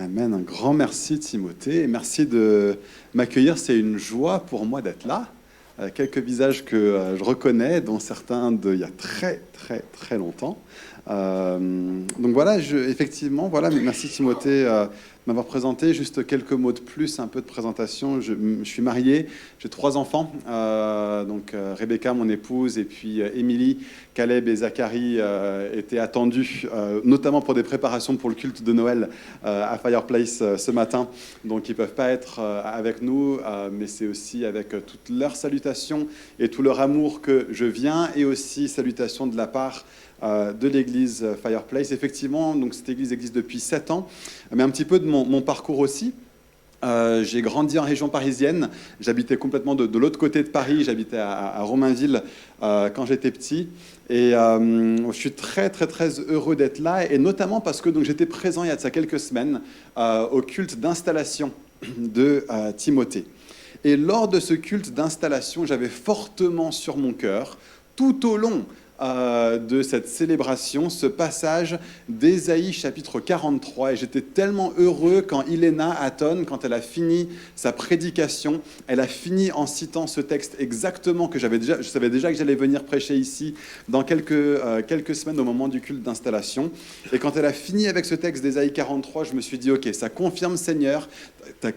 Amen. Un grand merci, Timothée. Et merci de m'accueillir. C'est une joie pour moi d'être là. Quelques visages que je reconnais, dont certains d'il y a très, très, très longtemps. Donc voilà, effectivement, voilà, merci Timothée de m'avoir présenté. Juste quelques mots de plus, un peu de présentation. Je suis marié, j'ai 3 enfants. Donc Rebecca, mon épouse, et puis Émilie, Caleb et Zacharie étaient attendus, notamment pour des préparations pour le culte de Noël à Fireplace ce matin. Donc ils ne peuvent pas être avec nous, mais c'est aussi avec toutes leurs salutations et tout leur amour que je viens, et aussi salutations de la part de l'église Fireplace. Effectivement, donc cette église existe depuis 7 ans, mais un petit peu de mon parcours aussi. J'ai grandi en région parisienne, j'habitais complètement de l'autre côté de Paris, j'habitais à Romainville quand j'étais petit, et je suis très très très heureux d'être là, et notamment parce que donc, j'étais présent il y a de ça quelques semaines au culte d'installation de Timothée. Et lors de ce culte d'installation, j'avais fortement sur mon cœur, tout au long de cette célébration, ce passage d'Ésaïe chapitre 43, et j'étais tellement heureux quand Iléna Hatton, quand elle a fini sa prédication, elle a fini en citant ce texte exactement que je savais déjà que j'allais venir prêcher ici dans quelques semaines au moment du culte d'installation, et quand elle a fini avec ce texte d'Ésaïe 43, je me suis dit, ok, ça confirme Seigneur, tu as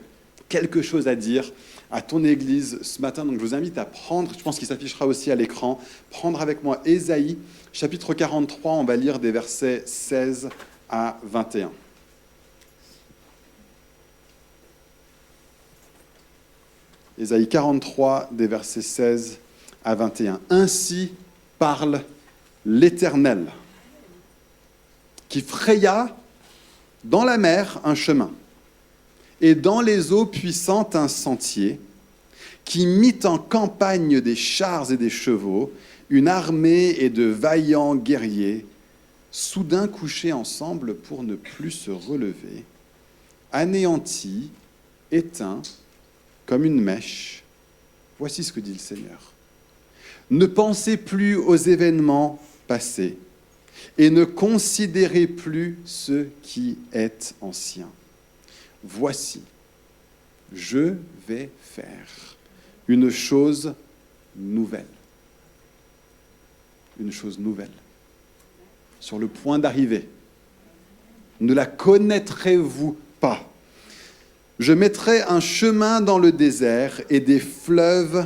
quelque chose à dire à ton église ce matin. Donc je vous invite à prendre, je pense qu'il s'affichera aussi à l'écran, prendre avec moi Ésaïe, chapitre 43, on va lire des versets 16 à 21. Ésaïe 43, des versets 16 à 21. Ainsi parle l'Éternel, qui fraya dans la mer un chemin, et dans les eaux puissantes un sentier, qui mit en campagne des chars et des chevaux, une armée et de vaillants guerriers, soudain couchés ensemble pour ne plus se relever, anéantis, éteints, comme une mèche. Voici ce que dit le Seigneur. Ne pensez plus aux événements passés, et ne considérez plus ce qui est ancien. Voici, je vais faire une chose nouvelle. Une chose nouvelle. Sur le point d'arriver. Ne la connaîtrez-vous pas? Je mettrai un chemin dans le désert et des fleuves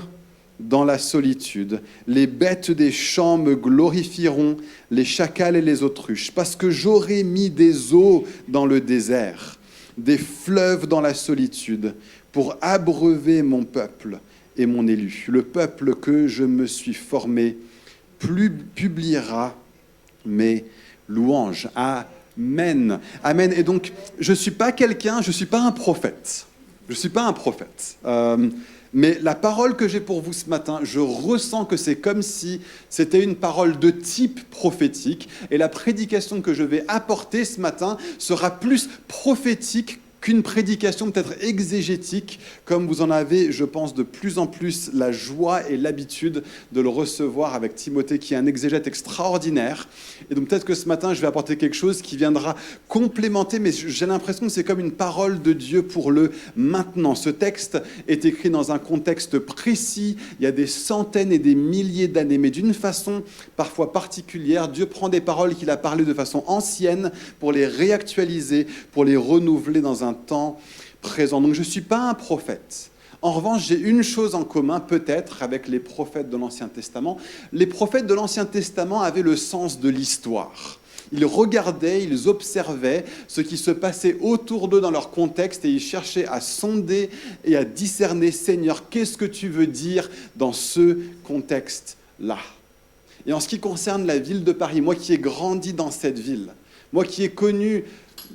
dans la solitude. Les bêtes des champs me glorifieront, les chacals et les autruches, parce que j'aurai mis des eaux dans le désert, des fleuves dans la solitude, pour abreuver mon peuple et mon élu. Le peuple que je me suis formé publiera mes louanges. Amen. Amen. Et donc, je ne suis pas un prophète. Je ne suis pas un prophète. Mais la parole que j'ai pour vous ce matin, je ressens que c'est comme si c'était une parole de type prophétique. Et la prédication que je vais apporter ce matin sera plus prophétique qu'une prédication peut-être exégétique, comme vous en avez, je pense, de plus en plus la joie et l'habitude de le recevoir avec Timothée, qui est un exégète extraordinaire. Et donc peut-être que ce matin, je vais apporter quelque chose qui viendra complémenter, mais j'ai l'impression que c'est comme une parole de Dieu pour le maintenant. Ce texte est écrit dans un contexte précis, il y a des centaines et des milliers d'années, mais d'une façon parfois particulière. Dieu prend des paroles qu'il a parlées de façon ancienne pour les réactualiser, pour les renouveler dans un temps présent. Donc je ne suis pas un prophète. En revanche, j'ai une chose en commun peut-être avec les prophètes de l'Ancien Testament. Les prophètes de l'Ancien Testament avaient le sens de l'histoire. Ils regardaient, ils observaient ce qui se passait autour d'eux dans leur contexte, et ils cherchaient à sonder et à discerner, Seigneur, qu'est-ce que tu veux dire dans ce contexte-là? Et en ce qui concerne la ville de Paris, moi qui ai grandi dans cette ville, moi qui ai connu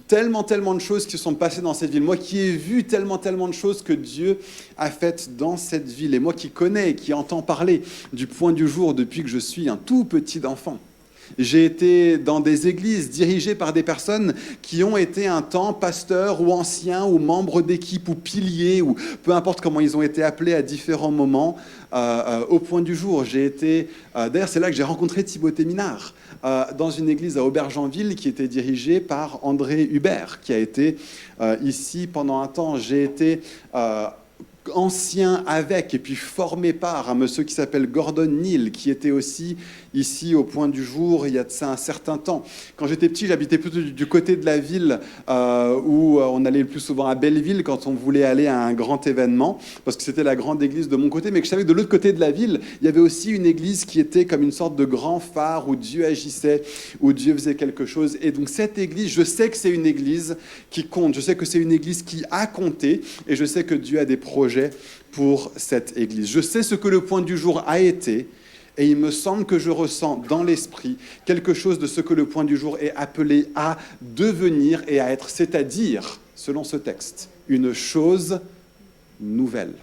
tellement de choses qui se sont passées dans cette ville, moi qui ai vu tellement de choses que Dieu a faites dans cette ville, et moi qui connais et qui entends parler du point du jour depuis que je suis un tout petit enfant, J'ai été dans des églises dirigées par des personnes qui ont été un temps pasteurs ou anciens ou membres d'équipe ou piliers ou peu importe comment ils ont été appelés à différents moments au point du jour. D'ailleurs, c'est là que j'ai rencontré Timothée Minard dans une église à Aubergenville qui était dirigée par André Hubert, qui a été ici pendant un temps. J'ai été ancien avec et puis formé par un monsieur qui s'appelle Gordon Neal, qui était aussi ici au point du jour il y a de ça un certain temps. Quand j'étais petit, j'habitais plutôt du côté de la ville où on allait le plus souvent à Belleville quand on voulait aller à un grand événement, parce que c'était la grande église de mon côté, mais que je savais que de l'autre côté de la ville, il y avait aussi une église qui était comme une sorte de grand phare où Dieu agissait, où Dieu faisait quelque chose. Et donc cette église, je sais que c'est une église qui compte, je sais que c'est une église qui a compté, et je sais que Dieu a des projets pour cette église. Je sais ce que le point du jour a été, et il me semble que je ressens dans l'esprit quelque chose de ce que le point du jour est appelé à devenir et à être, c'est-à-dire, selon ce texte, une chose nouvelle.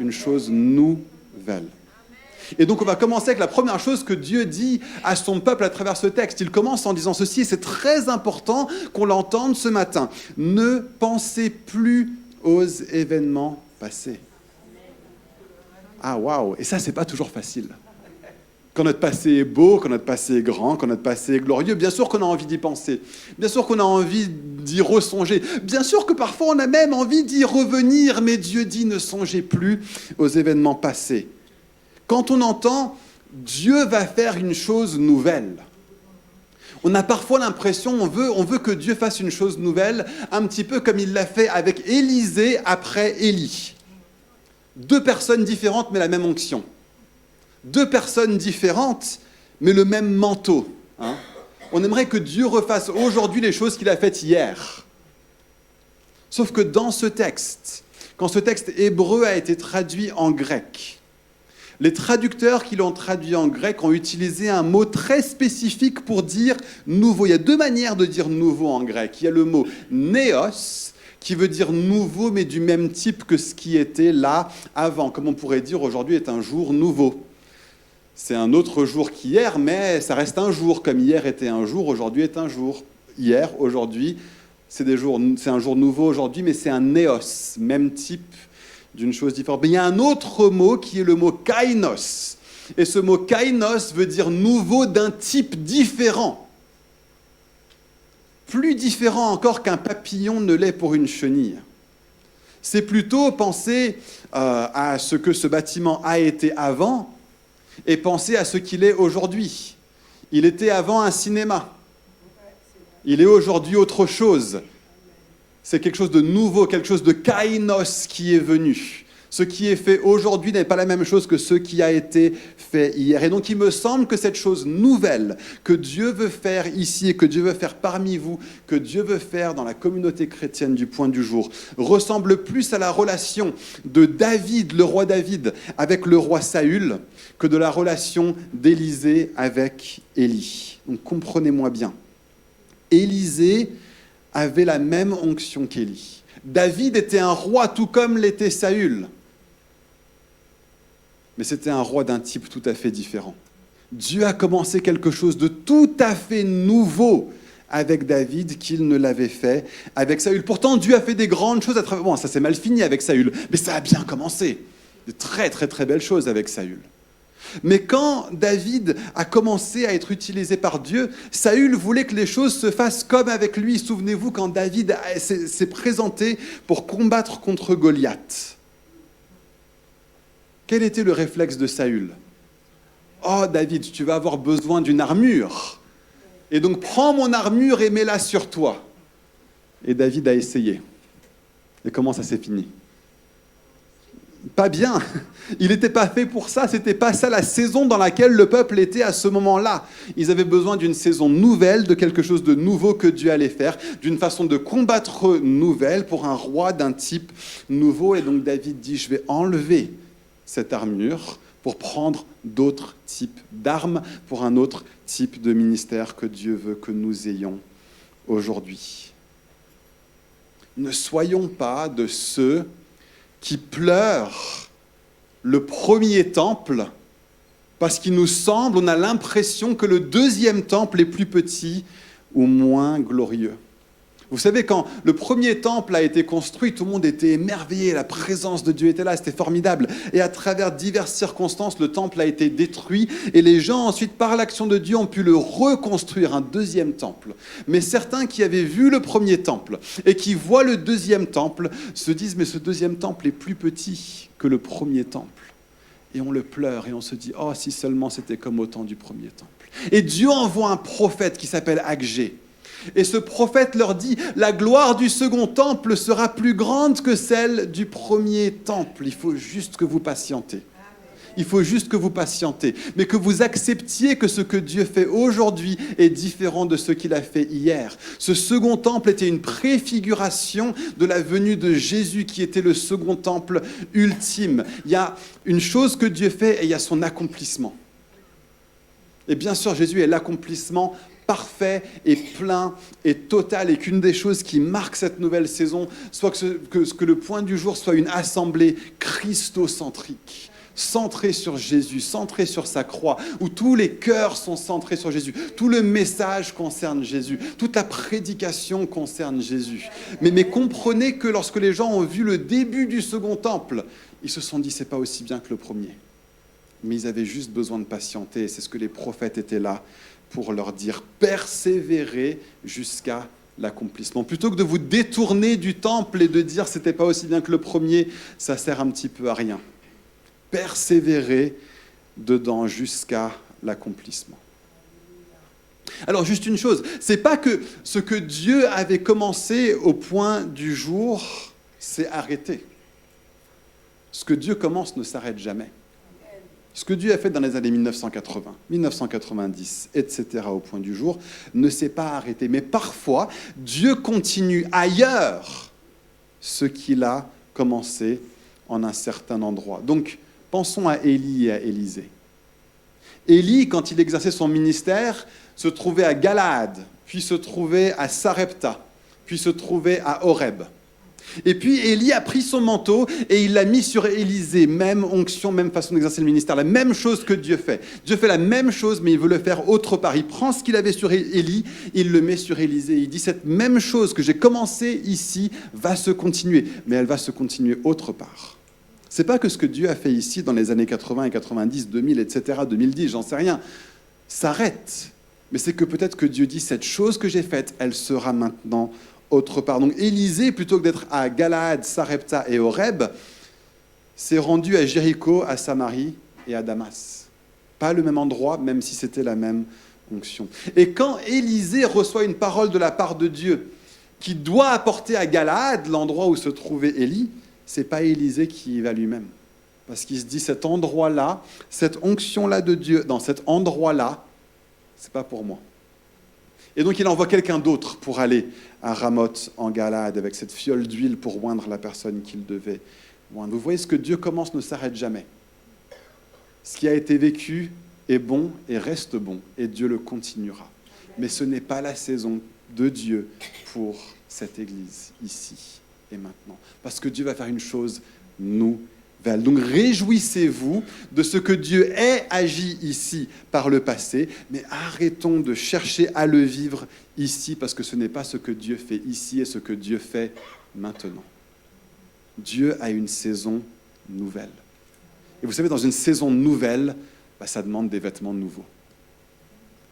Une chose nouvelle. Et donc on va commencer avec la première chose que Dieu dit à son peuple à travers ce texte. Il commence en disant ceci, et c'est très important qu'on l'entende ce matin. Ne pensez plus aux événements passés. Ah waouh! Et ça, c'est pas toujours facile. Quand notre passé est beau, quand notre passé est grand, quand notre passé est glorieux, bien sûr qu'on a envie d'y penser. Bien sûr qu'on a envie d'y ressonger. Bien sûr que parfois on a même envie d'y revenir, mais Dieu dit ne songez plus aux événements passés. Quand on entend Dieu va faire une chose nouvelle, on a parfois l'impression, on veut que Dieu fasse une chose nouvelle, un petit peu comme il l'a fait avec Élisée après Élie. 2 personnes différentes, mais la même onction. 2 personnes différentes, mais le même manteau. Hein. On aimerait que Dieu refasse aujourd'hui les choses qu'il a faites hier. Sauf que dans ce texte, quand ce texte hébreu a été traduit en grec, les traducteurs qui l'ont traduit en grec ont utilisé un mot très spécifique pour dire nouveau. Il y a 2 manières de dire nouveau en grec. Il y a le mot néos, qui veut dire nouveau, mais du même type que ce qui était là avant. Comme on pourrait dire, aujourd'hui est un jour nouveau. C'est un autre jour qu'hier, mais ça reste un jour. Comme hier était un jour, aujourd'hui est un jour. Hier, aujourd'hui, c'est un jour nouveau aujourd'hui, mais c'est un néos, même type d'une chose différente. Mais il y a un autre mot qui est le mot kainos. Et ce mot kainos veut dire nouveau d'un type différent. Plus différent encore qu'un papillon ne l'est pour une chenille. C'est plutôt penser à ce que ce bâtiment a été avant et penser à ce qu'il est aujourd'hui. Il était avant un cinéma. Il est aujourd'hui autre chose. C'est quelque chose de nouveau, quelque chose de kainos qui est venu. Ce qui est fait aujourd'hui n'est pas la même chose que ce qui a été fait hier. Et donc il me semble que cette chose nouvelle que Dieu veut faire ici et que Dieu veut faire parmi vous, que Dieu veut faire dans la communauté chrétienne du point du jour, ressemble plus à la relation de David, le roi David, avec le roi Saül, que de la relation d'Élisée avec Élie. Donc comprenez-moi bien. Élisée avait la même onction qu'Élie. David était un roi tout comme l'était Saül. Mais c'était un roi d'un type tout à fait différent. Dieu a commencé quelque chose de tout à fait nouveau avec David qu'il ne l'avait fait avec Saül. Pourtant, Dieu a fait des grandes choses à travers... Bon, ça s'est mal fini avec Saül, mais ça a bien commencé. De très, très, très belles choses avec Saül. Mais quand David a commencé à être utilisé par Dieu, Saül voulait que les choses se fassent comme avec lui. Souvenez-vous quand David s'est présenté pour combattre contre Goliath. Quel était le réflexe de Saül ? Oh David, tu vas avoir besoin d'une armure. Et donc prends mon armure et mets-la sur toi. Et David a essayé. Et comment ça s'est fini ? Pas bien. Il n'était pas fait pour ça. C'était pas ça la saison dans laquelle le peuple était à ce moment-là. Ils avaient besoin d'une saison nouvelle, de quelque chose de nouveau que Dieu allait faire, d'une façon de combattre nouvelle pour un roi d'un type nouveau. Et donc David dit, je vais enlever cette armure pour prendre d'autres types d'armes, pour un autre type de ministère que Dieu veut que nous ayons aujourd'hui. Ne soyons pas de ceux qui pleurent le premier temple Parce qu'il nous semble, on a l'impression que le deuxième temple est plus petit ou moins glorieux. Vous savez, quand le premier temple a été construit, tout le monde était émerveillé, la présence de Dieu était là, c'était formidable. Et à travers diverses circonstances, le temple a été détruit et les gens ensuite, par l'action de Dieu, ont pu le reconstruire, un deuxième temple. Mais certains qui avaient vu le premier temple et qui voient le deuxième temple se disent, mais ce deuxième temple est plus petit que le premier temple. Et on le pleure et on se dit, oh, si seulement c'était comme au temps du premier temple. Et Dieu envoie un prophète qui s'appelle Agé. Et ce prophète leur dit, la gloire du second temple sera plus grande que celle du premier temple. Il faut juste que vous patientez. Il faut juste que vous patientez, mais que vous acceptiez que ce que Dieu fait aujourd'hui est différent de ce qu'il a fait hier. Ce second temple était une préfiguration de la venue de Jésus qui était le second temple ultime. Il y a une chose que Dieu fait et il y a son accomplissement. Et bien sûr, Jésus est l'accomplissement parfait et plein et total, et qu'une des choses qui marque cette nouvelle saison soit que le point du jour soit une assemblée christocentrique, centrée sur Jésus, centrée sur sa croix, où tous les cœurs sont centrés sur Jésus, tout le message concerne Jésus, toute la prédication concerne Jésus. Mais comprenez que lorsque les gens ont vu le début du second temple, ils se sont dit, c'est pas aussi bien que le premier. Mais ils avaient juste besoin de patienter, et c'est ce que les prophètes étaient là pour leur dire, persévérez jusqu'à l'accomplissement. Plutôt que de vous détourner du temple et de dire, c'était pas aussi bien que le premier, ça sert un petit peu à rien. Persévérez dedans jusqu'à l'accomplissement. Alors juste une chose, c'est pas que ce que Dieu avait commencé au point du jour s'est arrêté. Ce que Dieu commence ne s'arrête jamais. Ce que Dieu a fait dans les années 1980, 1990, etc., au point du jour, ne s'est pas arrêté. Mais parfois, Dieu continue ailleurs ce qu'il a commencé en un certain endroit. Donc, pensons à Élie et à Élisée. Élie, quand il exerçait son ministère, se trouvait à Galaad, puis se trouvait à Sarepta, puis se trouvait à Horeb. Et puis Élie a pris son manteau et il l'a mis sur Élisée, même onction, même façon d'exercer le ministère, la même chose que Dieu fait. Dieu fait la même chose, mais il veut le faire autre part. Il prend ce qu'il avait sur Élie, il le met sur Élisée. Il dit, cette même chose que j'ai commencé ici va se continuer, mais elle va se continuer autre part. C'est pas que ce que Dieu a fait ici dans les années 80 et 90, 2000, etc., 2010, j'en sais rien, s'arrête. Mais c'est que peut-être que Dieu dit, cette chose que j'ai faite, elle sera maintenant autre part. Donc Élisée, plutôt que d'être à Galaad, Sarepta et Horeb, s'est rendu à Jéricho, à Samarie et à Damas. Pas le même endroit, même si c'était la même onction. Et quand Élisée reçoit une parole de la part de Dieu qui doit apporter à Galaad, l'endroit où se trouvait Élie, c'est pas Élisée qui y va lui-même. Parce qu'il se dit, cet endroit-là, cette onction-là de Dieu, dans cet endroit-là, c'est pas pour moi. Et donc il envoie quelqu'un d'autre pour aller à Ramoth en Galade avec cette fiole d'huile pour oindre la personne qu'il devait oindre. Vous voyez, ce que Dieu commence ne s'arrête jamais. Ce qui a été vécu est bon et reste bon, et Dieu le continuera. Mais ce n'est pas la saison de Dieu pour cette Église, ici et maintenant. Parce que Dieu va faire une chose nouvelle. Donc réjouissez-vous de ce que Dieu ait agi ici par le passé, mais arrêtons de chercher à le vivre ici, parce que ce n'est pas ce que Dieu fait ici et ce que Dieu fait maintenant. Dieu a une saison nouvelle. Et vous savez, dans une saison nouvelle, ça demande des vêtements nouveaux.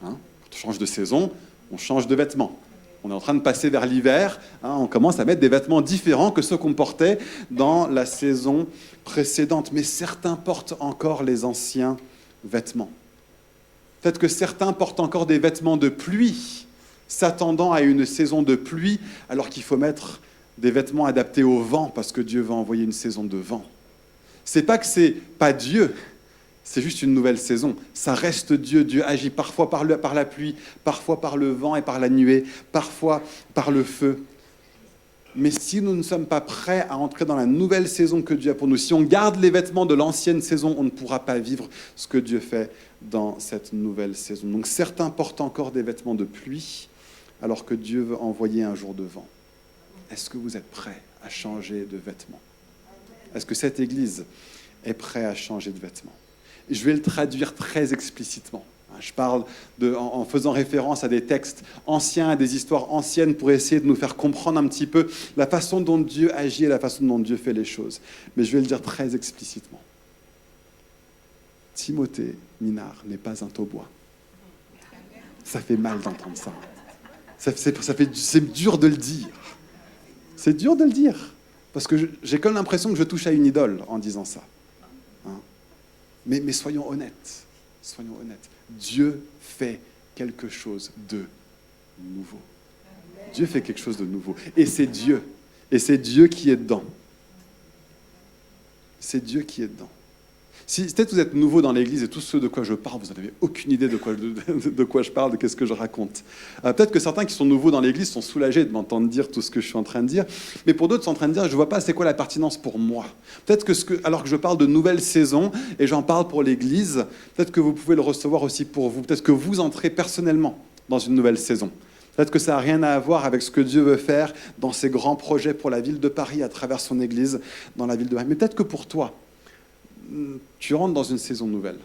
Quand on change de saison, on change de vêtements. On est en train de passer vers l'hiver, on commence à mettre des vêtements différents que ceux qu'on portait dans la saison précédente. Mais certains portent encore les anciens vêtements. Peut-être que certains portent encore des vêtements de pluie, s'attendant à une saison de pluie, alors qu'il faut mettre des vêtements adaptés au vent, parce que Dieu va envoyer une saison de vent. C'est pas que c'est pas Dieu, c'est juste une nouvelle saison. Ça reste Dieu. Dieu agit parfois par la pluie, parfois par le vent et par la nuée, parfois par le feu. Mais si nous ne sommes pas prêts à entrer dans la nouvelle saison que Dieu a pour nous, si on garde les vêtements de l'ancienne saison, on ne pourra pas vivre ce que Dieu fait dans cette nouvelle saison. Donc certains portent encore des vêtements de pluie, alors que Dieu veut envoyer un jour de vent. Est-ce que vous êtes prêts à changer de vêtements? Est-ce que cette Église est prête à changer de vêtements? Je vais le traduire très explicitement. Je parle en faisant référence à des textes anciens, à des histoires anciennes pour essayer de nous faire comprendre un petit peu la façon dont Dieu agit et la façon dont Dieu fait les choses. Mais je vais le dire très explicitement. Timothée Minard n'est pas un taubois. Ça fait mal d'entendre ça. C'est dur de le dire. C'est dur de le dire. Parce que j'ai comme l'impression que je touche à une idole en disant ça. Hein? Mais soyons honnêtes. Soyons honnêtes. Dieu fait quelque chose de nouveau. Dieu fait quelque chose de nouveau. Et c'est Dieu. Et c'est Dieu qui est dedans. C'est Dieu qui est dedans. Si peut-être vous êtes nouveau dans l'Église et tous ceux de quoi je parle, vous n'avez aucune idée de quoi je parle, de qu'est-ce que je raconte. Peut-être que certains qui sont nouveaux dans l'Église sont soulagés de m'entendre dire tout ce que je suis en train de dire, mais pour d'autres, sont en train de dire, je ne vois pas c'est quoi la pertinence pour moi. Peut-être alors que je parle de nouvelle saison et j'en parle pour l'Église, peut-être que vous pouvez le recevoir aussi pour vous. Peut-être que vous entrez personnellement dans une nouvelle saison. Peut-être que ça n'a rien à voir avec ce que Dieu veut faire dans ses grands projets pour la ville de Paris, à travers son Église, dans la ville de Paris. Mais peut-être que pour toi, tu rentres dans une saison nouvelle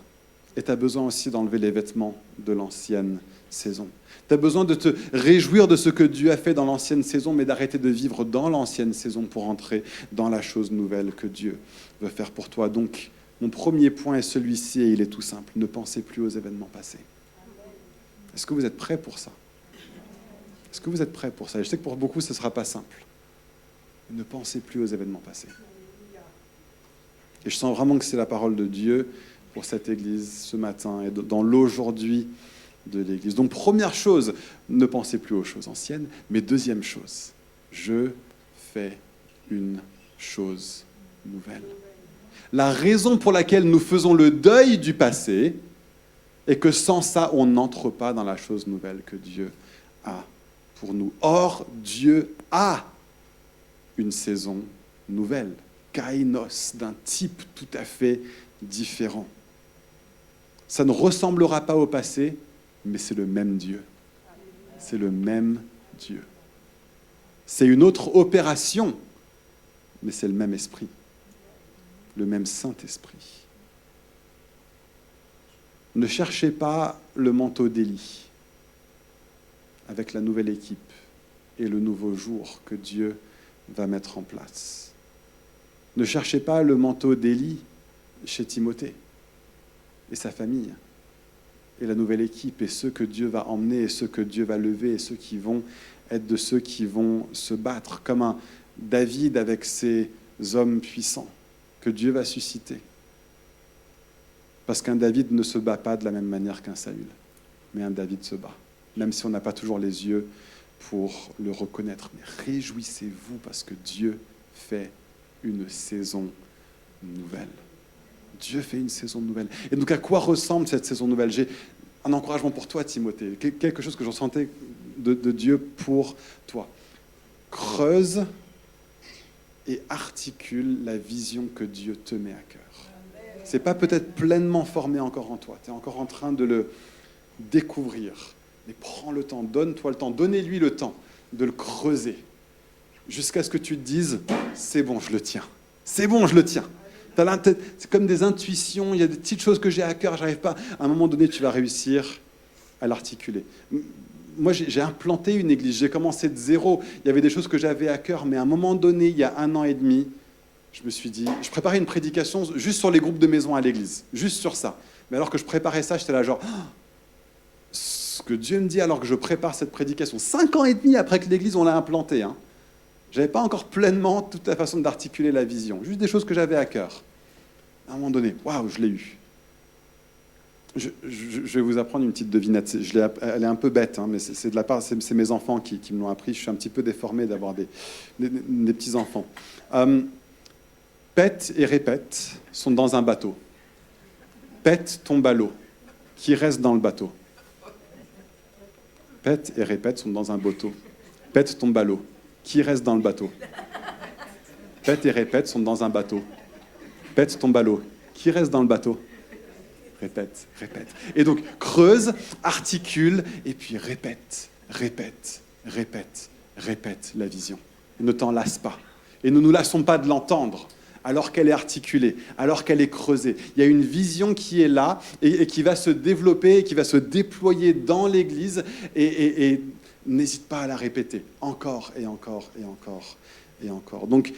et tu as besoin aussi d'enlever les vêtements de l'ancienne saison. Tu as besoin de te réjouir de ce que Dieu a fait dans l'ancienne saison, mais d'arrêter de vivre dans l'ancienne saison pour entrer dans la chose nouvelle que Dieu veut faire pour toi. Donc, mon premier point est celui-ci et il est tout simple. Ne pensez plus aux événements passés. Est-ce que vous êtes prêts pour ça ? Est-ce que vous êtes prêts pour ça ? Et je sais que pour beaucoup, ce ne sera pas simple. Ne pensez plus aux événements passés. Et je sens vraiment que c'est la parole de Dieu pour cette Église ce matin et dans l'aujourd'hui de l'Église. Donc première chose, ne pensez plus aux choses anciennes. Mais deuxième chose, je fais une chose nouvelle. La raison pour laquelle nous faisons le deuil du passé est que sans ça, on n'entre pas dans la chose nouvelle que Dieu a pour nous. Or, Dieu a une saison nouvelle. Kainos, d'un type tout à fait différent. Ça ne ressemblera pas au passé, mais c'est le même Dieu. C'est le même Dieu. C'est une autre opération, mais c'est le même esprit, le même Saint-Esprit. Ne cherchez pas le manteau d'Élie avec la nouvelle équipe et le nouveau jour que Dieu va mettre en place. Ne cherchez pas le manteau d'Élie chez Timothée et sa famille et la nouvelle équipe et ceux que Dieu va emmener et ceux que Dieu va lever et ceux qui vont être de ceux qui vont se battre comme un David avec ses hommes puissants que Dieu va susciter. Parce qu'un David ne se bat pas de la même manière qu'un Saül, mais un David se bat, même si on n'a pas toujours les yeux pour le reconnaître. Mais réjouissez-vous parce que Dieu fait une saison nouvelle. Dieu fait une saison nouvelle. Et donc, à quoi ressemble cette saison nouvelle ? J'ai un encouragement pour toi, Timothée, quelque chose que j'en sentais de Dieu pour toi. Creuse et articule la vision que Dieu te met à cœur. C'est pas peut-être pleinement formé encore en toi. Tu es encore en train de le découvrir. Mais prends le temps, donne-toi le temps, donnez-lui le temps de le creuser. Jusqu'à ce que tu te dises, c'est bon, je le tiens. C'est bon, je le tiens. C'est comme des intuitions, il y a des petites choses que j'ai à cœur, j'arrive pas. À un moment donné, tu vas réussir à l'articuler. Moi, j'ai implanté une église, j'ai commencé de zéro. Il y avait des choses que j'avais à cœur, mais à un moment donné, il y a 1 an et demi, je me suis dit, je préparais une prédication juste sur les groupes de maison à l'église, juste sur ça. Mais alors que je préparais ça, j'étais là genre, ce que Dieu me dit alors que je prépare cette prédication, 5 ans et demi après que l'église, on l'a implantée, hein. Je n'avais pas encore pleinement toute la façon d'articuler la vision. Juste des choses que j'avais à cœur. À un moment donné, waouh, je l'ai eu. Je vais vous apprendre une petite devinette. Elle est un peu bête, hein, mais c'est de la part, c'est mes enfants qui me l'ont appris. Je suis un petit peu déformé d'avoir des petits-enfants. Pète et répète sont dans un bateau. Pète tombe à l'eau. Qui reste dans le bateau ? Pète et répète sont dans un bateau. Pète tombe à l'eau. Qui reste dans le bateau ? Pète et répète sont dans un bateau. Pète tombe à l'eau. Qui reste dans le bateau ? Répète, répète. Et donc, creuse, articule, et puis répète, répète, répète, répète la vision. Ne t'en lasse pas. Et ne nous lassons pas de l'entendre. alors qu'elle est articulée, alors qu'elle est creusée. Il y a une vision qui est là et qui va se développer, et qui va se déployer dans l'Église et n'hésite pas à la répéter encore et encore et encore et encore. Donc,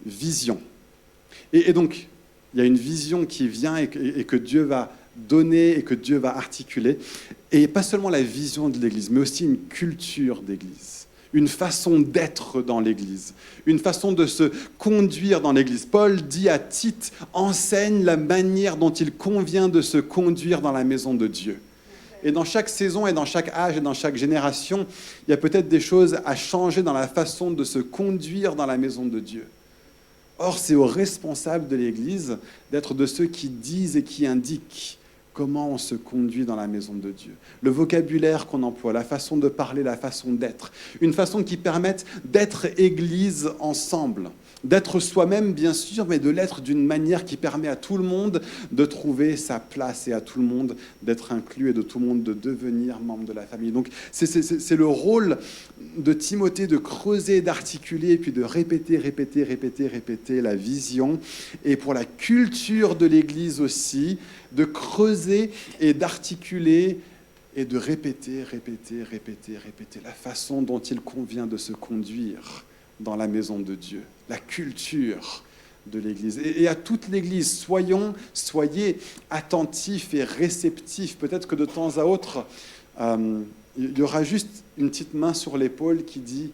vision. Et donc, il y a une vision qui vient et que Dieu va donner et que Dieu va articuler. Et pas seulement la vision de l'Église, mais aussi une culture d'Église, une façon d'être dans l'Église, une façon de se conduire dans l'Église. Paul dit à Tite, enseigne la manière dont il convient de se conduire dans la maison de Dieu. Et dans chaque saison et dans chaque âge et dans chaque génération, il y a peut-être des choses à changer dans la façon de se conduire dans la maison de Dieu. Or, c'est aux responsables de l'Église d'être de ceux qui disent et qui indiquent comment on se conduit dans la maison de Dieu. Le vocabulaire qu'on emploie, la façon de parler, la façon d'être. Une façon qui permette d'être Église ensemble. D'être soi-même, bien sûr, mais de l'être d'une manière qui permet à tout le monde de trouver sa place et à tout le monde d'être inclus et de tout le monde de devenir membre de la famille. Donc, c'est le rôle de Timothée de creuser, d'articuler, et puis de répéter la vision. Et pour la culture de l'Église aussi, de creuser et d'articuler et de répéter la façon dont il convient de se conduire dans la maison de Dieu, la culture de l'Église. Et à toute l'Église, soyez attentifs et réceptifs. Peut-être que de temps à autre, il y aura juste une petite main sur l'épaule qui dit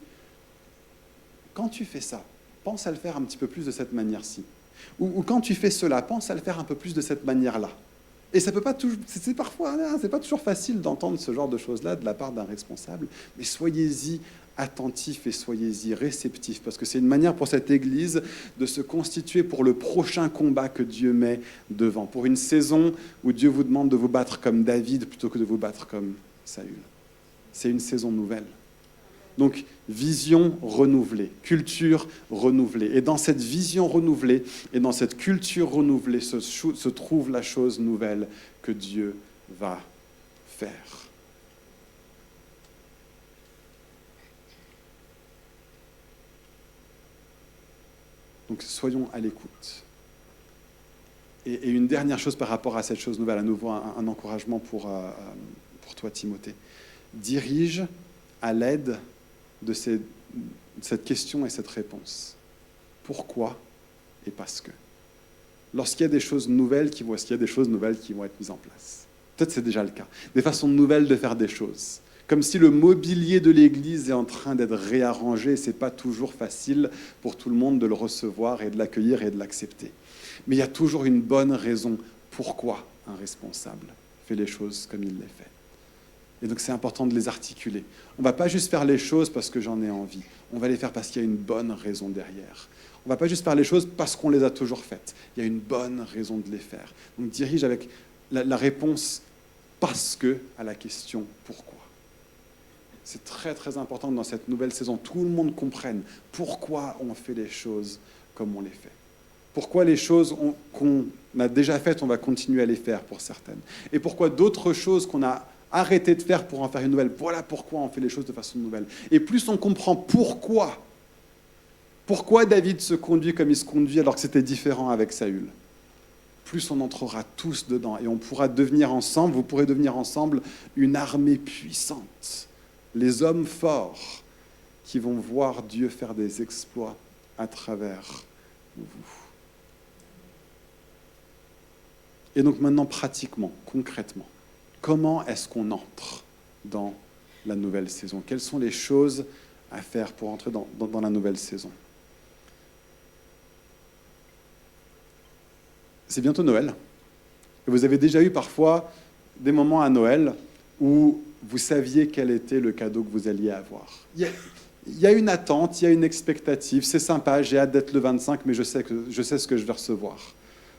« Quand tu fais ça, pense à le faire un petit peu plus de cette manière-ci. » Ou quand tu fais cela, pense à le faire un peu plus de cette manière-là. Et ça peut pas toujours, c'est parfois, c'est pas toujours facile d'entendre ce genre de choses-là de la part d'un responsable, mais soyez-y attentifs et soyez-y réceptifs, parce que c'est une manière pour cette Église de se constituer pour le prochain combat que Dieu met devant, pour une saison où Dieu vous demande de vous battre comme David plutôt que de vous battre comme Saül. C'est une saison nouvelle. Donc, vision renouvelée, culture renouvelée. Et dans cette vision renouvelée et dans cette culture renouvelée se trouve la chose nouvelle que Dieu va faire. Donc, soyons à l'écoute. Et une dernière chose par rapport à cette chose nouvelle, à nouveau un encouragement pour toi, Timothée. Dirige à l'aide de cette question et cette réponse. Pourquoi et parce que. Lorsqu'il y a des choses nouvelles qui vont être mises en place. Peut-être c'est déjà le cas. Des façons nouvelles de faire des choses. Comme si le mobilier de l'Église est en train d'être réarrangé. Ce n'est pas toujours facile pour tout le monde de le recevoir et de l'accueillir et de l'accepter. Mais il y a toujours une bonne raison pourquoi un responsable fait les choses comme il les fait. Et donc, c'est important de les articuler. On ne va pas juste faire les choses parce que j'en ai envie. On va les faire parce qu'il y a une bonne raison derrière. On ne va pas juste faire les choses parce qu'on les a toujours faites. Il y a une bonne raison de les faire. Donc, dirige avec la réponse « parce que » à la question « pourquoi ». C'est très, très important que dans cette nouvelle saison, tout le monde comprenne pourquoi on fait les choses comme on les fait. Pourquoi les choses qu'on a déjà faites, on va continuer à les faire pour certaines. Et pourquoi d'autres choses qu'on a arrêter de faire pour en faire une nouvelle. Voilà pourquoi on fait les choses de façon nouvelle. Et plus on comprend pourquoi David se conduit comme il se conduit alors que c'était différent avec Saül, plus on entrera tous dedans et on pourra devenir ensemble, vous pourrez devenir ensemble une armée puissante. Les hommes forts qui vont voir Dieu faire des exploits à travers vous. Et donc maintenant, pratiquement, concrètement, comment est-ce qu'on entre dans la nouvelle saison? Quelles sont les choses à faire pour entrer dans la nouvelle saison? C'est bientôt Noël. Et vous avez déjà eu parfois des moments à Noël où vous saviez quel était le cadeau que vous alliez avoir. Il y a une attente, il y a une expectative. C'est sympa, j'ai hâte d'être le 25, mais je sais ce que je vais recevoir.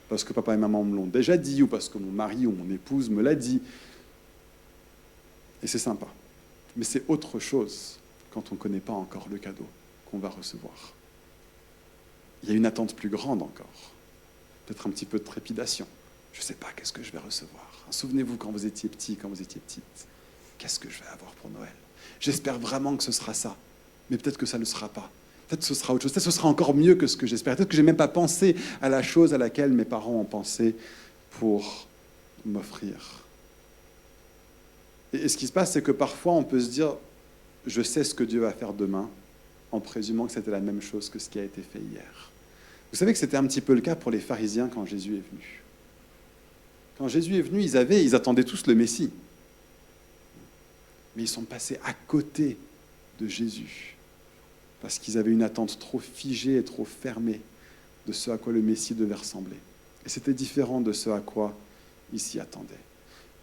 Parce que papa et maman me l'ont déjà dit, ou parce que mon mari ou mon épouse me l'a dit. Et c'est sympa. Mais c'est autre chose quand on ne connaît pas encore le cadeau qu'on va recevoir. Il y a une attente plus grande encore. Peut-être un petit peu de trépidation. Je ne sais pas qu'est-ce que je vais recevoir. Souvenez-vous quand vous étiez petit, quand vous étiez petite. Qu'est-ce que je vais avoir pour Noël? J'espère vraiment que ce sera ça. Mais peut-être que ça ne le sera pas. Peut-être que ce sera autre chose. Peut-être que ce sera encore mieux que ce que j'espérais. Peut-être que je n'ai même pas pensé à la chose à laquelle mes parents ont pensé pour m'offrir. Et ce qui se passe, c'est que parfois, on peut se dire, je sais ce que Dieu va faire demain, en présumant que c'était la même chose que ce qui a été fait hier. Vous savez que c'était un petit peu le cas pour les pharisiens quand Jésus est venu. Quand Jésus est venu, ils attendaient tous le Messie. Mais ils sont passés à côté de Jésus parce qu'ils avaient une attente trop figée et trop fermée de ce à quoi le Messie devait ressembler. Et c'était différent de ce à quoi ils s'y attendaient.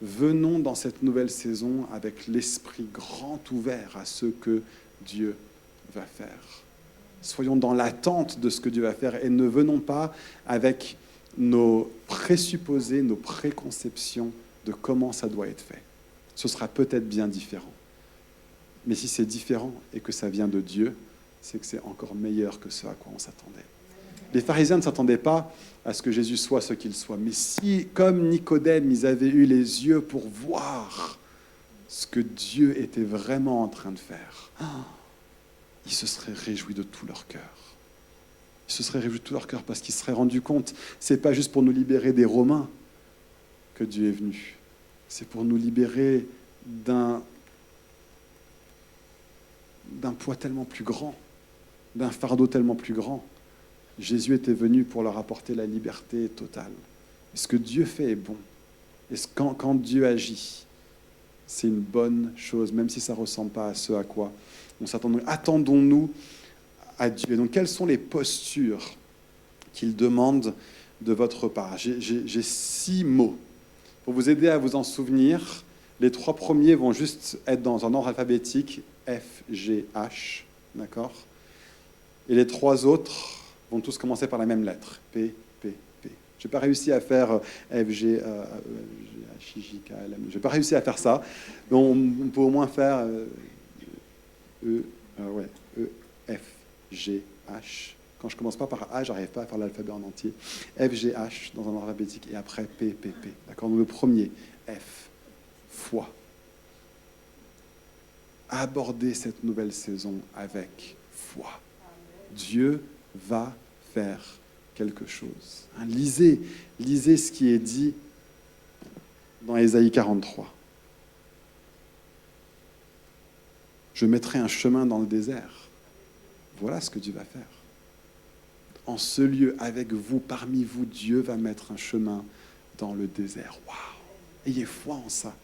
Venons dans cette nouvelle saison avec l'esprit grand ouvert à ce que Dieu va faire. Soyons dans l'attente de ce que Dieu va faire et ne venons pas avec nos présupposés, nos préconceptions de comment ça doit être fait. Ce sera peut-être bien différent. Mais si c'est différent et que ça vient de Dieu, c'est que c'est encore meilleur que ce à quoi on s'attendait. Les pharisiens ne s'attendaient pas à ce que Jésus soit ce qu'il soit. Mais si, comme Nicodème, ils avaient eu les yeux pour voir ce que Dieu était vraiment en train de faire, ils se seraient réjouis de tout leur cœur. Ils se seraient réjouis de tout leur cœur parce qu'ils se seraient rendus compte, c'est pas juste pour nous libérer des Romains que Dieu est venu. C'est pour nous libérer d'un poids tellement plus grand, d'un fardeau tellement plus grand. Jésus était venu pour leur apporter la liberté totale. Et ce que Dieu fait est bon. Et quand Dieu agit, c'est une bonne chose, même si ça ne ressemble pas à ce à quoi on s'attend. Attendons-nous à Dieu. Et donc, quelles sont les postures qu'il demande de votre part? J'ai 6 mots. Pour vous aider à vous en souvenir, les 3 premiers vont juste être dans un ordre alphabétique, F, G, H, d'accord? Et les 3 autres vont tous commencer par la même lettre, P, P, P. Je n'ai pas réussi à faire F, G, H, I, J, K, L, M. Je n'ai pas réussi à faire ça. Mais on peut au moins faire E, F, G, H. Quand je ne commence pas par A, je n'arrive pas à faire l'alphabet en entier. F, G, H dans un ordre alphabétique et après P, P, P. D'accord? Donc le premier, F, foi. Abordez cette nouvelle saison avec foi. Dieu va faire quelque chose. Lisez ce qui est dit dans Ésaïe 43. Je mettrai un chemin dans le désert. Voilà ce que Dieu va faire. En ce lieu, avec vous, parmi vous, Dieu va mettre un chemin dans le désert. Waouh! Ayez foi en ça.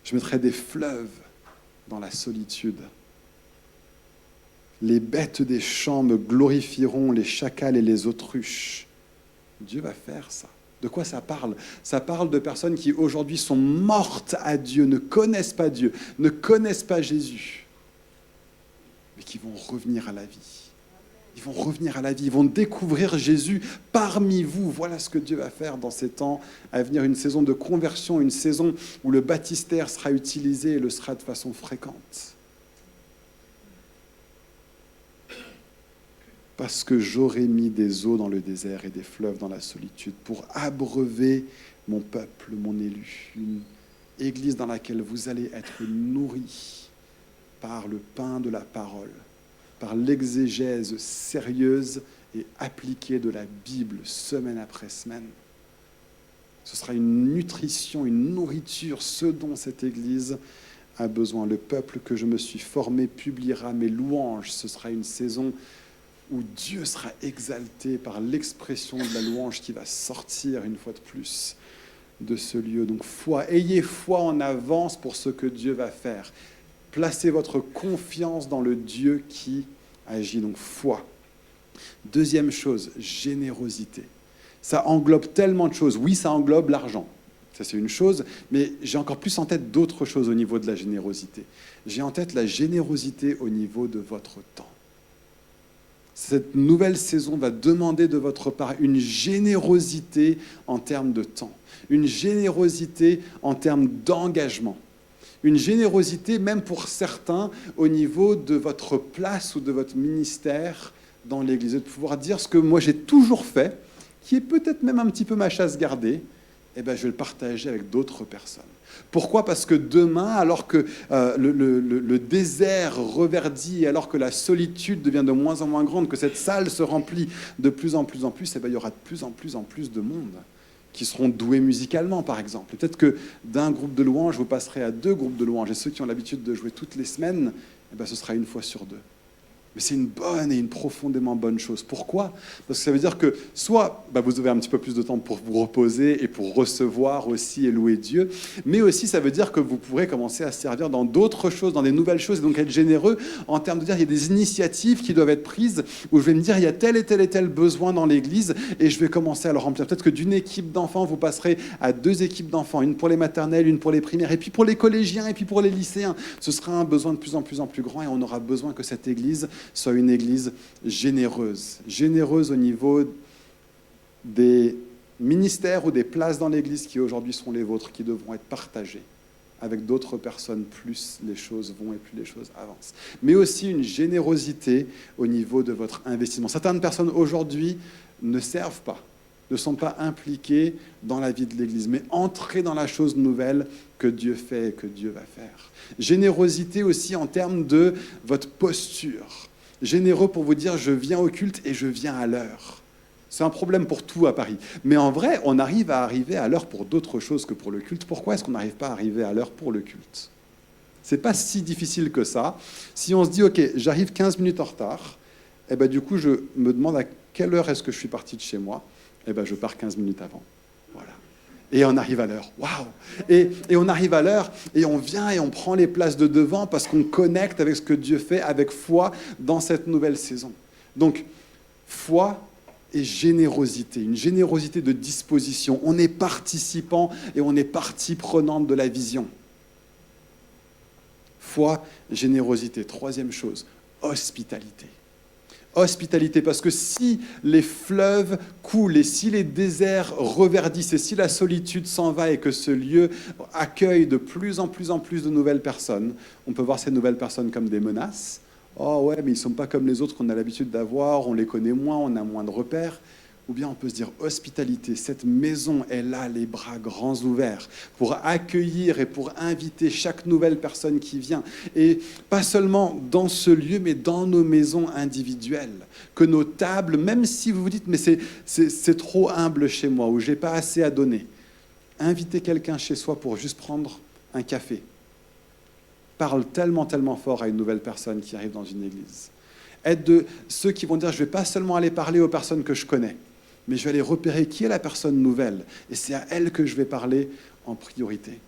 Je mettrai des fleuves dans la solitude. Les bêtes des champs me glorifieront, les chacals et les autruches. Dieu va faire ça. De quoi ça parle? Ça parle de personnes qui aujourd'hui sont mortes à Dieu, ne connaissent pas Dieu, ne connaissent pas Jésus, mais qui vont revenir à la vie. Ils vont revenir à la vie, ils vont découvrir Jésus parmi vous. Voilà ce que Dieu va faire dans ces temps à venir, une saison de conversion, une saison où le baptistère sera utilisé et le sera de façon fréquente. Parce que j'aurai mis des eaux dans le désert et des fleuves dans la solitude pour abreuver mon peuple, mon élu. Une église dans laquelle vous allez être nourris par le pain de la parole, par l'exégèse sérieuse et appliquée de la Bible semaine après semaine. Ce sera une nutrition, une nourriture, ce dont cette église a besoin. Le peuple que je me suis formé publiera mes louanges. Ce sera une saison où Dieu sera exalté par l'expression de la louange qui va sortir une fois de plus de ce lieu. Donc foi, ayez foi en avance pour ce que Dieu va faire. Placez votre confiance dans le Dieu qui agit. Donc foi. Deuxième chose, générosité. Ça englobe tellement de choses. Oui, ça englobe l'argent. Ça, c'est une chose, mais j'ai encore plus en tête d'autres choses au niveau de la générosité. J'ai en tête la générosité au niveau de votre temps. Cette nouvelle saison va demander de votre part une générosité en termes de temps, une générosité en termes d'engagement, une générosité même pour certains au niveau de votre place ou de votre ministère dans l'Église, de pouvoir dire ce que moi j'ai toujours fait, qui est peut-être même un petit peu ma chasse gardée, eh ben, je vais le partager avec d'autres personnes. Pourquoi ? Parce que demain, alors que le désert reverdit, alors que la solitude devient de moins en moins grande, que cette salle se remplit de plus en plus, eh ben, il y aura de plus en plus de monde qui seront doués musicalement, par exemple. Peut-être que d'un groupe de louanges, vous passerez à 2 groupes de louanges. Et ceux qui ont l'habitude de jouer toutes les semaines, eh ben, ce sera 1 fois sur 2. Mais c'est une bonne et une profondément bonne chose. Pourquoi ? Parce que ça veut dire que soit vous avez un petit peu plus de temps pour vous reposer et pour recevoir aussi et louer Dieu, mais aussi ça veut dire que vous pourrez commencer à servir dans d'autres choses, dans des nouvelles choses, et donc être généreux en termes de dire il y a des initiatives qui doivent être prises où je vais me dire il y a tel et tel et tel besoin dans l'Église et je vais commencer à le remplir. Peut-être que d'une équipe d'enfants, vous passerez à 2 équipes d'enfants, une pour les maternelles, une pour les primaires, et puis pour les collégiens, et puis pour les lycéens. Ce sera un besoin de plus en plus grand et on aura besoin que cette Église soit une Église généreuse. Généreuse au niveau des ministères ou des places dans l'Église qui aujourd'hui sont les vôtres, qui devront être partagées avec d'autres personnes, plus les choses vont et plus les choses avancent. Mais aussi une générosité au niveau de votre investissement. Certaines personnes aujourd'hui ne servent pas, ne sont pas impliquées dans la vie de l'Église, mais entrez dans la chose nouvelle que Dieu fait et que Dieu va faire. Générosité aussi en termes de votre posture. Généreux pour vous dire, je viens au culte et je viens à l'heure. C'est un problème pour tout à Paris. Mais en vrai, on arrive à arriver à l'heure pour d'autres choses que pour le culte. Pourquoi est-ce qu'on n'arrive pas à arriver à l'heure pour le culte ? C'est pas si difficile que ça. Si on se dit, OK, j'arrive 15 minutes en retard, et ben, du coup, je me demande à quelle heure est-ce que je suis parti de chez moi. Et ben, je pars 15 minutes avant. Voilà. Et on arrive à l'heure. Waouh ! Et on arrive à l'heure et on vient et on prend les places de devant parce qu'on connecte avec ce que Dieu fait avec foi dans cette nouvelle saison. Donc, foi et générosité, une générosité de disposition. On est participant et on est partie prenante de la vision. Foi, générosité. 3e chose, hospitalité. Hospitalité, parce que si les fleuves coulent et si les déserts reverdissent et si la solitude s'en va et que ce lieu accueille de plus en plus de nouvelles personnes, on peut voir ces nouvelles personnes comme des menaces. Oh ouais, mais ils ne sont pas comme les autres qu'on a l'habitude d'avoir, on les connaît moins, on a moins de repères. Ou bien on peut se dire hospitalité, cette maison est là, les bras grands ouverts, pour accueillir et pour inviter chaque nouvelle personne qui vient. Et pas seulement dans ce lieu, mais dans nos maisons individuelles. Que nos tables, même si vous vous dites, mais c'est trop humble chez moi, ou j'ai pas assez à donner, inviter quelqu'un chez soi pour juste prendre un café parle tellement fort à une nouvelle personne qui arrive dans une église. Être de ceux qui vont dire, je ne vais pas seulement aller parler aux personnes que je connais, mais je vais aller repérer qui est la personne nouvelle. Et c'est à elle que je vais parler en priorité.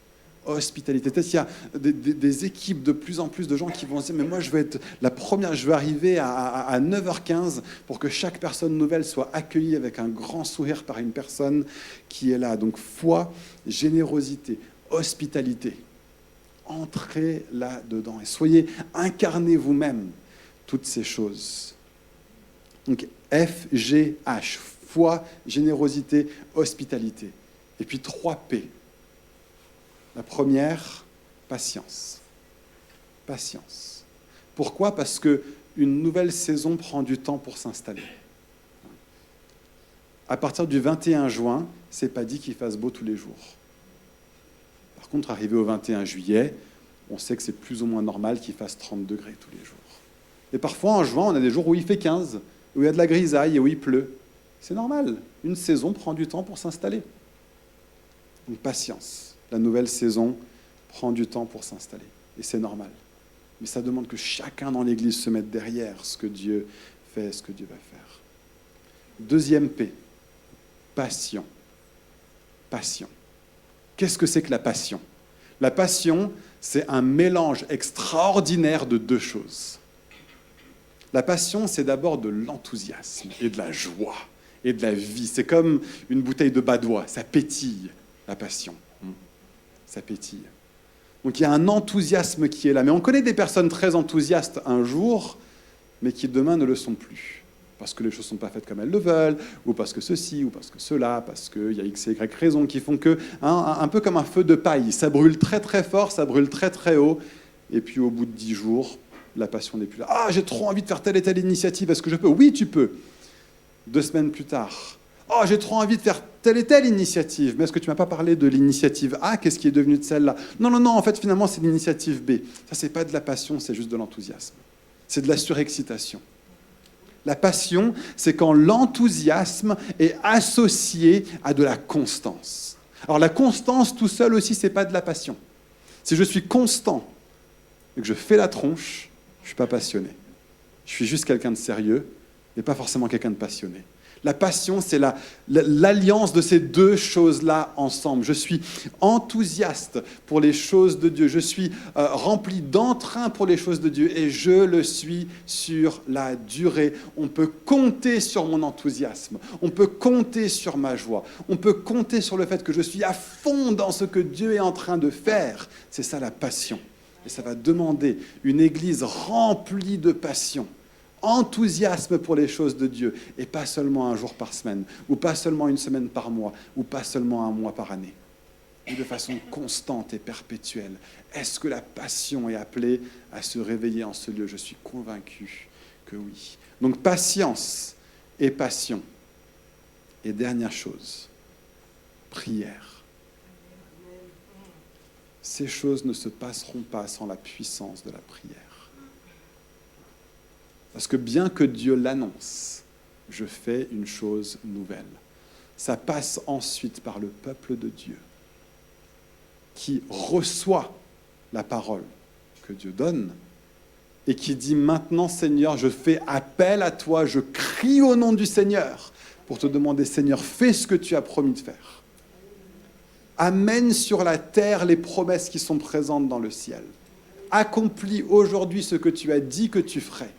Hospitalité. Peut-être qu'il y a des équipes de plus en plus de gens qui vont se dire, mais moi je vais être la première, je vais arriver à 9h15 pour que chaque personne nouvelle soit accueillie avec un grand sourire par une personne qui est là. Donc foi, générosité, hospitalité. Entrez là-dedans et soyez, incarnez vous-même toutes ces choses. Donc FGH, foi, générosité, hospitalité. Et puis 3 P. La première, patience. Patience. Pourquoi ? Parce qu'une nouvelle saison prend du temps pour s'installer. À partir du 21 juin, c'est pas dit qu'il fasse beau tous les jours. Par contre, arrivé au 21 juillet, on sait que c'est plus ou moins normal qu'il fasse 30 degrés tous les jours. Et parfois, en juin, on a des jours où il fait 15, où il y a de la grisaille et où il pleut. C'est normal. Une saison prend du temps pour s'installer. Donc, patience. La nouvelle saison prend du temps pour s'installer. Et c'est normal. Mais ça demande que chacun dans l'Église se mette derrière ce que Dieu fait, ce que Dieu va faire. 2e P. Passion. Passion. Qu'est-ce que c'est que la passion ? La passion, c'est un mélange extraordinaire de 2 choses. La passion, c'est d'abord de l'enthousiasme et de la joie et de la vie. C'est comme une bouteille de badois, ça pétille, la passion. Ça pétille. Donc il y a un enthousiasme qui est là. Mais on connaît des personnes très enthousiastes un jour, mais qui demain ne le sont plus. Parce que les choses ne sont pas faites comme elles le veulent, ou parce que ceci, ou parce que cela, parce qu'il y a X et Y raisons qui font que, un peu comme un feu de paille, ça brûle très fort, ça brûle très haut, et puis au bout de 10 jours, la passion n'est plus là. Ah, j'ai trop envie de faire telle et telle initiative, est-ce que je peux ? Oui, tu peux. 2 semaines plus tard, Oh, j'ai trop envie de faire telle et telle initiative. Mais est-ce que tu m'as pas parlé de l'initiative A? Qu'est-ce qui est devenu de celle-là? Non, non, non, en fait, finalement, c'est l'initiative B. Ça, c'est pas de la passion, c'est juste de l'enthousiasme. C'est de la surexcitation. La passion, c'est quand l'enthousiasme est associé à de la constance. Alors, la constance, tout seul aussi, c'est pas de la passion. Si je suis constant et que je fais la tronche, je suis pas passionné. Je suis juste quelqu'un de sérieux, mais pas forcément quelqu'un de passionné. La passion, c'est l'alliance de ces deux choses-là ensemble. Je suis enthousiaste pour les choses de Dieu. Je suis rempli d'entrain pour les choses de Dieu et je le suis sur la durée. On peut compter sur mon enthousiasme. On peut compter sur ma joie. On peut compter sur le fait que je suis à fond dans ce que Dieu est en train de faire. C'est ça la passion. Et ça va demander une église remplie de passion. Enthousiasme pour les choses de Dieu, et pas seulement un jour par semaine, ou pas seulement une semaine par mois, ou pas seulement un mois par année, mais de façon constante et perpétuelle. Est-ce que la passion est appelée à se réveiller en ce lieu? Je suis convaincu que oui. Donc patience et passion. Et dernière chose, prière. Ces choses ne se passeront pas sans la puissance de la prière. Parce que bien que Dieu l'annonce, je fais une chose nouvelle. Ça passe ensuite par le peuple de Dieu qui reçoit la parole que Dieu donne et qui dit maintenant, Seigneur, je fais appel à toi, je crie au nom du Seigneur pour te demander, Seigneur, fais ce que tu as promis de faire. Amène sur la terre les promesses qui sont présentes dans le ciel. Accomplis aujourd'hui ce que tu as dit que tu ferais.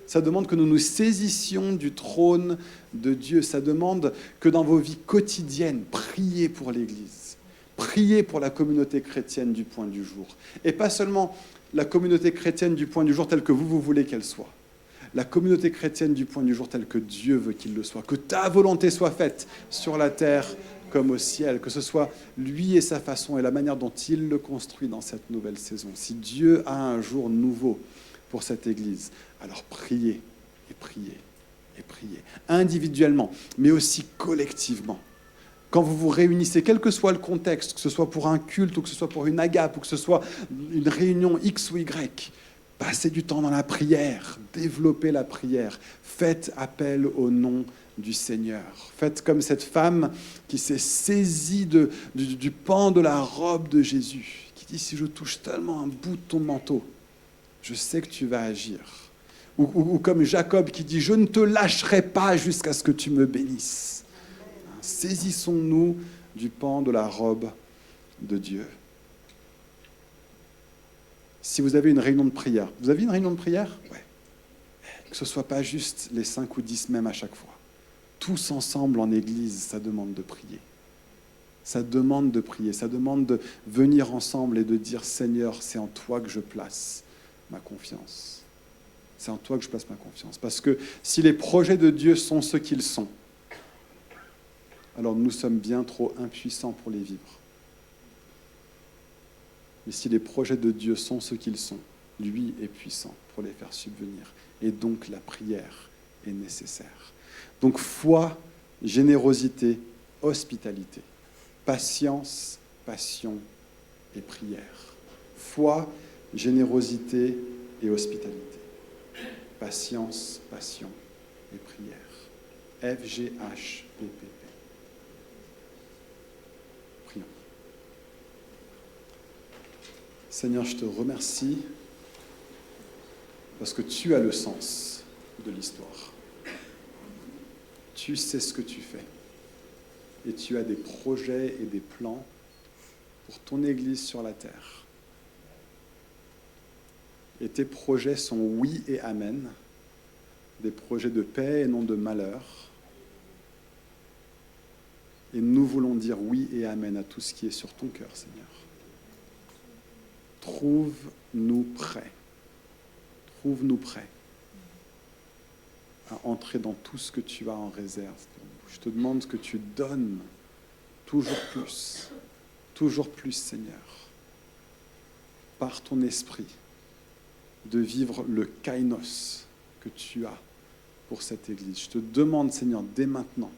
Ça demande que nous nous saisissions du trône de Dieu. Ça demande que dans vos vies quotidiennes, priez pour l'Église. Priez pour la communauté chrétienne du point du jour. Et pas seulement la communauté chrétienne du point du jour telle que vous voulez qu'elle soit. La communauté chrétienne du point du jour telle que Dieu veut qu'il le soit. Que ta volonté soit faite sur la terre comme au ciel. Que ce soit lui et sa façon et la manière dont il le construit dans cette nouvelle saison. Si Dieu a un jour nouveau pour cette Église, alors priez et priez et priez, individuellement, mais aussi collectivement. Quand vous vous réunissez, quel que soit le contexte, que ce soit pour un culte ou que ce soit pour une agape ou que ce soit une réunion X ou Y, passez du temps dans la prière, développez la prière, faites appel au nom du Seigneur. Faites comme cette femme qui s'est saisie du pan de la robe de Jésus, qui dit « Si je touche seulement un bout de ton manteau, je sais que tu vas agir. » Ou comme Jacob qui dit « Je ne te lâcherai pas jusqu'à ce que tu me bénisses. » Saisissons-nous du pan de la robe de Dieu. Si vous avez une réunion de prière, vous avez une réunion de prière? Ouais. Que ce ne soit pas juste les 5 ou 10 même à chaque fois. Tous ensemble en Église, ça demande de prier. Ça demande de prier, ça demande de venir ensemble et de dire « Seigneur, c'est en toi que je place ma confiance. C'est en toi que je place ma confiance. » Parce que si les projets de Dieu sont ce qu'ils sont, alors nous sommes bien trop impuissants pour les vivre. Mais si les projets de Dieu sont ce qu'ils sont, lui est puissant pour les faire subvenir. Et donc la prière est nécessaire. Donc foi, générosité, hospitalité. Patience, passion et prière. Foi, générosité et hospitalité. Patience, passion et prière. FGHPPP. Prions. Seigneur, je te remercie parce que tu as le sens de l'histoire. Tu sais ce que tu fais. Et tu as des projets et des plans pour ton Église sur la terre. Et tes projets sont oui et amen, des projets de paix et non de malheur. Et nous voulons dire oui et amen à tout ce qui est sur ton cœur, Seigneur. Trouve-nous prêts. Trouve-nous prêts à entrer dans tout ce que tu as en réserve pour nous. Je te demande que tu donnes toujours plus, Seigneur, par ton esprit, de vivre le kainos que tu as pour cette Église. Je te demande, Seigneur, dès maintenant,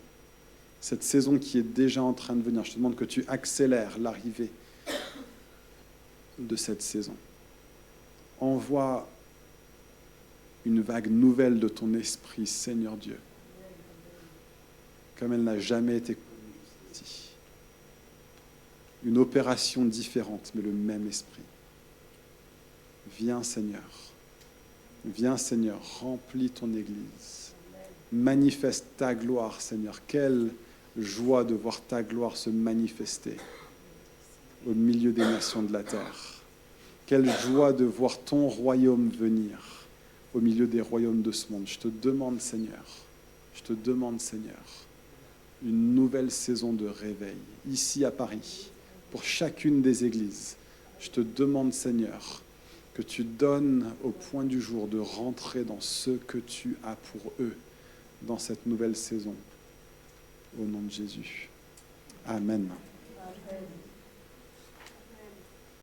cette saison qui est déjà en train de venir. Je te demande que tu accélères l'arrivée de cette saison. Envoie une vague nouvelle de ton esprit, Seigneur Dieu, comme elle n'a jamais été connue jusqu'ici. Une opération différente, mais le même esprit. Viens, Seigneur. Viens, Seigneur, remplis ton Église. Manifeste ta gloire, Seigneur. Quelle joie de voir ta gloire se manifester au milieu des nations de la terre. Quelle joie de voir ton royaume venir au milieu des royaumes de ce monde. Je te demande, Seigneur, une nouvelle saison de réveil, ici à Paris, pour chacune des églises. Je te demande, Seigneur, que tu donnes au point du jour de rentrer dans ce que tu as pour eux dans cette nouvelle saison. Au nom de Jésus. Amen. Amen.